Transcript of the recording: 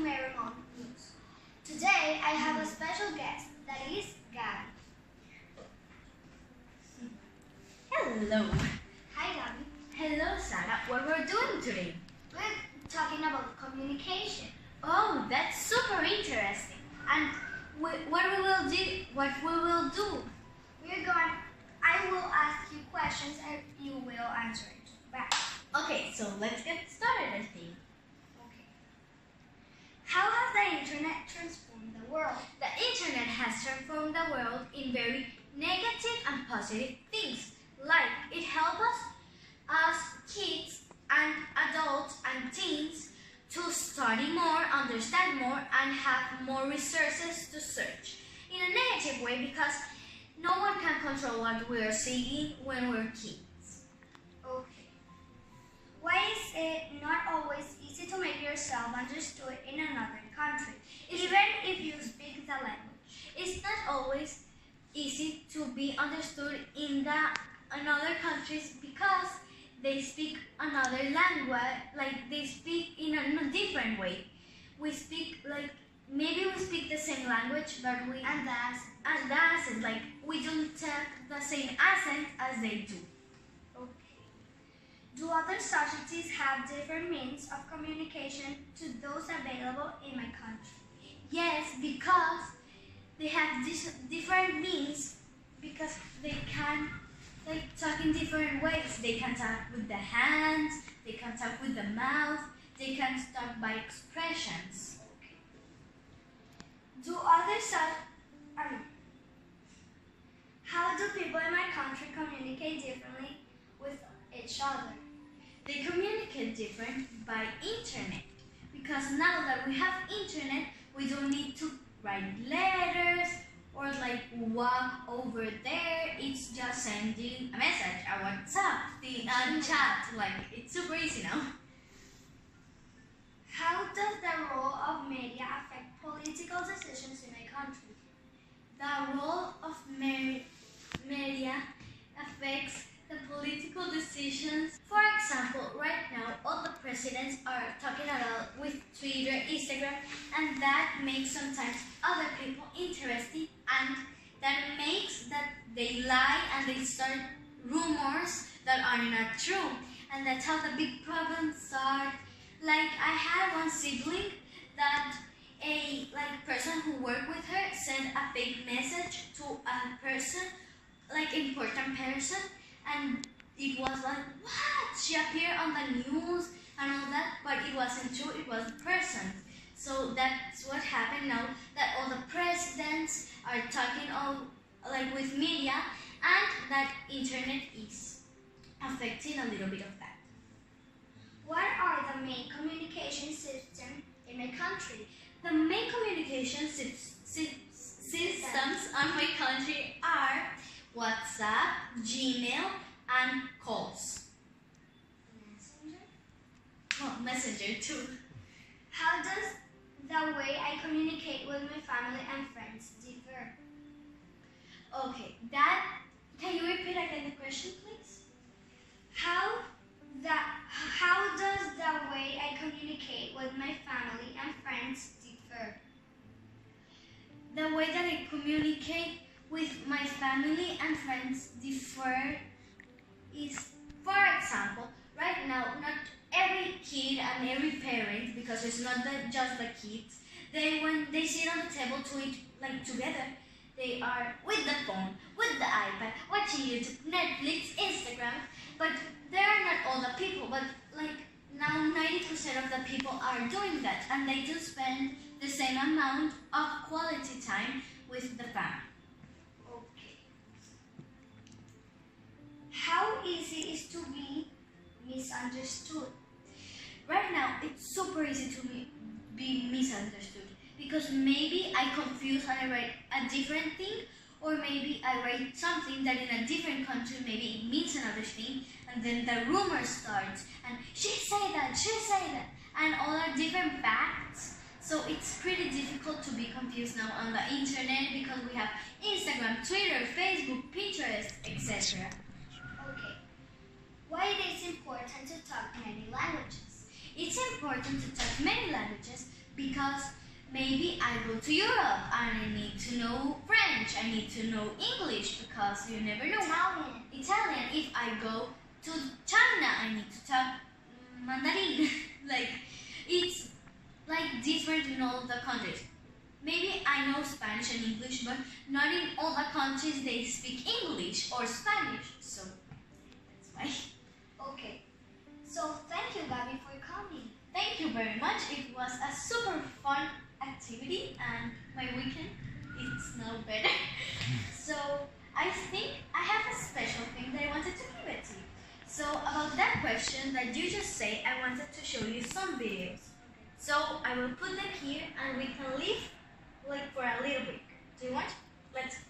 Maryland News. Today I have a special guest, that is Gabby. Hello. Hi Gabby. Hello, Sarah. What we're doing today? We're talking about communication. Oh, that's super interesting. And what we will do? I will ask you questions and you will answer it back. Okay, so let's get started, I think. Okay. How has the internet transformed the world? The internet has transformed the world in very negative and positive things. Like, it helps us kids and adults and teens to study more, understand more, and have more resources to search. In a negative way, because no one can control what we are seeing when we're kids. Okay. Why is it not always easy to make yourself understood in another country, even if you speak the language? It's not always easy to be understood in other countries because they speak another language, like they speak in a different way. We speak like, maybe we speak the same language, but And the accent, like we don't take the same accent as they do. okay. Do other societies have different means of communication to those available in my country? Yes, because they have different means, because they can talk in different ways. They can talk with the hands, they can talk with the mouth, they can talk by expressions. Do other How do people in my country communicate differently with each other? They communicate different by internet, because now that we have internet, we don't need to write letters or like walk over there. It's just sending a message, a WhatsApp, the chat. Like, it's super easy now. How does the role of media affect political decisions in my country? The role of media affects the political decisions. For example, right now, all the presidents are talking about with Twitter, Instagram, and that makes sometimes other people interested, and that makes that they lie and they start rumors that are not true. And that's how the big problems start. Like, I had one sibling that a person who worked with her sent a fake message to a person, like important person, and it was like, what? She appeared on the news and all that, but it wasn't true, it was a person. So that's what happened now, that all the presidents are talking all like with media, and that internet is affecting a little bit of that. What are the main communication systems in my country? The main communication systems on my country are WhatsApp, Gmail, and calls. Messenger? Oh, Messenger too. How does the way I communicate with my family and friends differ? Okay, can you repeat again the question, please? How does the way I communicate with my family and friends differ? The way that I communicate with my family and friends differ is, for example, right now, not every kid and every parent, because it's not just the kids, when they sit on the table to eat like together, they are with the phone, with the iPad, watching YouTube, Netflix, Instagram, but they are not all the people, but like now 90% of the people are doing that, and they do spend the same amount of quality time with the family. Okay. How easy is to be misunderstood? Right now, it's super easy to be misunderstood, because maybe I confuse and I write a different thing, or maybe I write something that in a different country maybe it means another thing, and then the rumor starts, and she say that, and all are different facts. So it's pretty difficult to be confused now on the internet, because we have Instagram, Twitter, Facebook, Pinterest, etc. Okay. Why it is important to talk many languages? It's important to talk many languages because maybe I go to Europe and I need to know French, I need to know English because you never know. Italian. If I go to China, I need to talk Mandarin. Like, it's like different in all the countries. Maybe I know Spanish and English, but not in all the countries they speak English or Spanish. So that's why. Okay. So thank you, Gabby, for coming. Thank you very much. It was a super fun activity and my weekend is now better. So I think I have a special thing that I wanted to give it to you. So about that question that you just said, I wanted to show you some videos. So I will put them here and we can leave like for a little break. Do you want? Let's go.